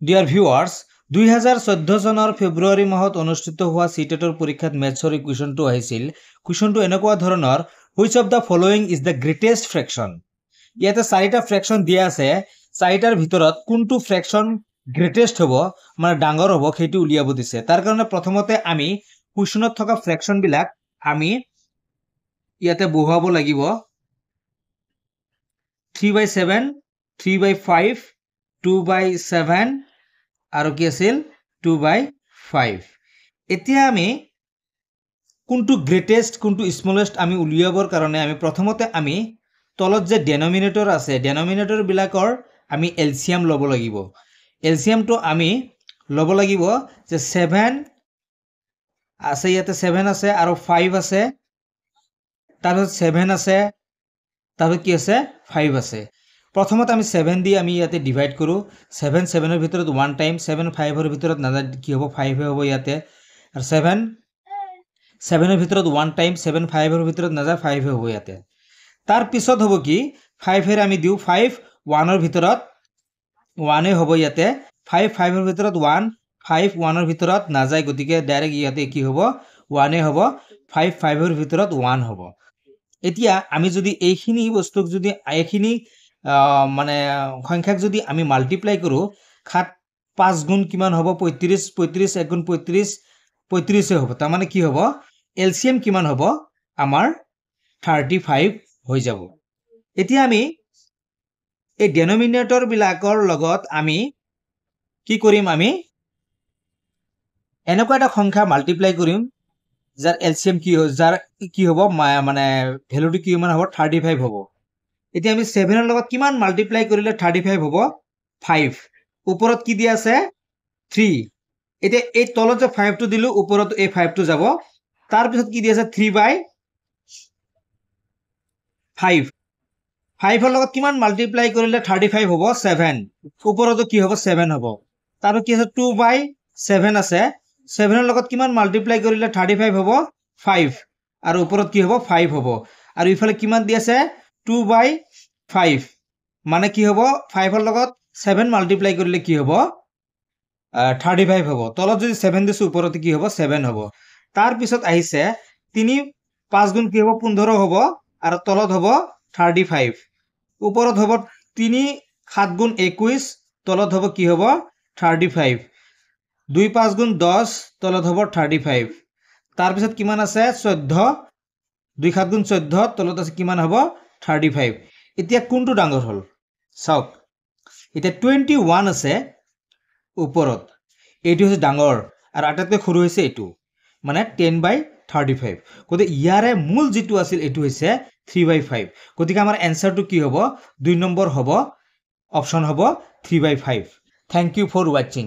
dear viewers 2014 চনৰ ফেব্ৰুৱাৰী মাহত অনুষ্ঠিত হোৱা সিটেটৰ পৰীক্ষাত মেথছৰ কুৱেশ্যনটো আহিছিল কুৱেশ্যনটো এনেকুৱা ধৰণৰ which of the following is the greatest fraction ইয়াতে চাৰিটা ফ্ৰেকশন দিয়া আছে চাৰিটাৰ ভিতৰত কোনটো ফ্ৰেকশন গ্ৰেটেষ্ট হ'ব মানে ডাঙৰ হ'ব সেইটো উলিয়াব দিছে তাৰ কাৰণে প্ৰথমতে আমি কুৱেশ্যনত থকা ফ্ৰেকশন বিলাক আমি ইয়াতে বহুৱাব লাগিব 3/7 3/5 2/7 আৰু কি আছিল 2/5 এতিয়া আমি কোনটো গ্ৰেটেষ্ট কোনটো স্মলেষ্ট আমি উলিয়াবৰ কাৰণে আমি প্ৰথমতে আমি তলত যে ডেনোমিনেটৰ আছে ডেনোমিনেটৰ বিলাকৰ আমি এলসিয়াম ল'ব লাগিব এলসিয়ামটো আমি ল'ব লাগিব যে 7 আছে ইয়াতে 7 আছে আৰু 5 আছে তাৰপিছত 7 আছে তাৰপিছত কি আছে 5 আছে প্ৰথমত আমি 7 দি আমি ইয়াতে ডিভাইড কৰো 7 7 এৰ ভিতৰত 1 টাইম 7 5 এৰ ভিতৰত না কি হ'ব 5 হ'ব ইয়াতে আৰু 7 7 এৰ ভিতৰত 1 টাইম 7 5 এৰ ভিতৰত না 5 হ'ব ইয়াতে তাৰ পিছত হ'ব কি 5 এৰ আমি দিও 5 1 এৰ ভিতৰত 1 এ হ'ব ইয়াতে 5 5 এৰ ভিতৰত 1 5 1 এৰ ভিতৰত না যায় গতিকে ডাইৰেক্ট ইয়াতে কি হ'ব 1 এ হ'ব 5 5 এর ভিতৰত 1 হ'ব এতিয়া আমি যদি এইখিনি বস্তুক যদি এইখিনি মানে সংখ্যাক যদি আমি মাল্টিপ্লাই কৰো 5 গুণ কিমান হ'ব 35 35 1 গুণ 35 35 এ হ'ব তাৰ মানে কি হ'ব এলসিএম কিমান হ'ব আমাৰ 35 হৈ যাব এতিয়া আমি এই ডেনোমিনেটৰ বিলাকৰ লগত আমি কি কৰিম আমি এনেকুৱা এটা সংখ্যা মাল্টিপ্লাই কৰিম যাৰ এলসিএম কি হ'ব মানে ভ্যালুটো কি মান হ'ব 35 হ'ব এতিয়া আমি 7 এর লগত কিমান মাল্টিপ্লাই কৰিলে 35 হ'ব 5 ওপৰত কি দিয়া আছে 3 এতিয়া এই তলত যে 5 টো দিলু ওপৰত এই 5 টো যাব তাৰ পিছত কি দিয়া আছে 3/5 5 এৰ লগত কিমান মাল্টিপ্লাই কৰিলে 35 হ'ব 7 ওপৰতো কি হ'ব 7 হ'ব তাৰ কি আছে 2/7 আছে 7 এৰ লগত কিমান মাল্টিপ্লাই কৰিলে 35 হ'ব 5 আৰু ওপৰত কি হ'ব 5 হ'ব আৰু ইফালে কিমান দি আছে 2/5 মানে কি হ'ব 5 এর লগত 7 মাল্টিপ্লাই কৰিলে কি হ'ব 35 হ'ব তলত যদি 7 দিছো ওপৰত কি হ'ব 7 হ'ব তাৰ পিছত আহিছে 3 5 গুণ কি হ'ব 15 হ'ব আৰু তলত হ'ব 35 ওপৰত হ'ব 3 7 গুণ 21 তলত হ'ব কি হ'ব 35 2 5 গুণ 10 তলত হ'ব 35 তাৰ পিছত কিমান আছে 14 2 7 গুণ 14 তলত আছে কিমান হ'ব 35 এতিয়া কোনটো ডাঙৰ হল চাওক এতিয়া 21 আছে ওপৰত এইটো হৈছে ডাঙৰ আৰু আটাইতকৈ সৰু হৈছে এইটো মানে 10/35 গতিকে ইয়াৰে মূল যেটো আছিল এইটো হৈছে 3/5 গতিকে আমাৰ এনসাৰটো কি হ'ব 2 নম্বৰ হ'ব অপচন হ'ব 3/5 থ্যাংক ইউ ফৰ ওয়াচিং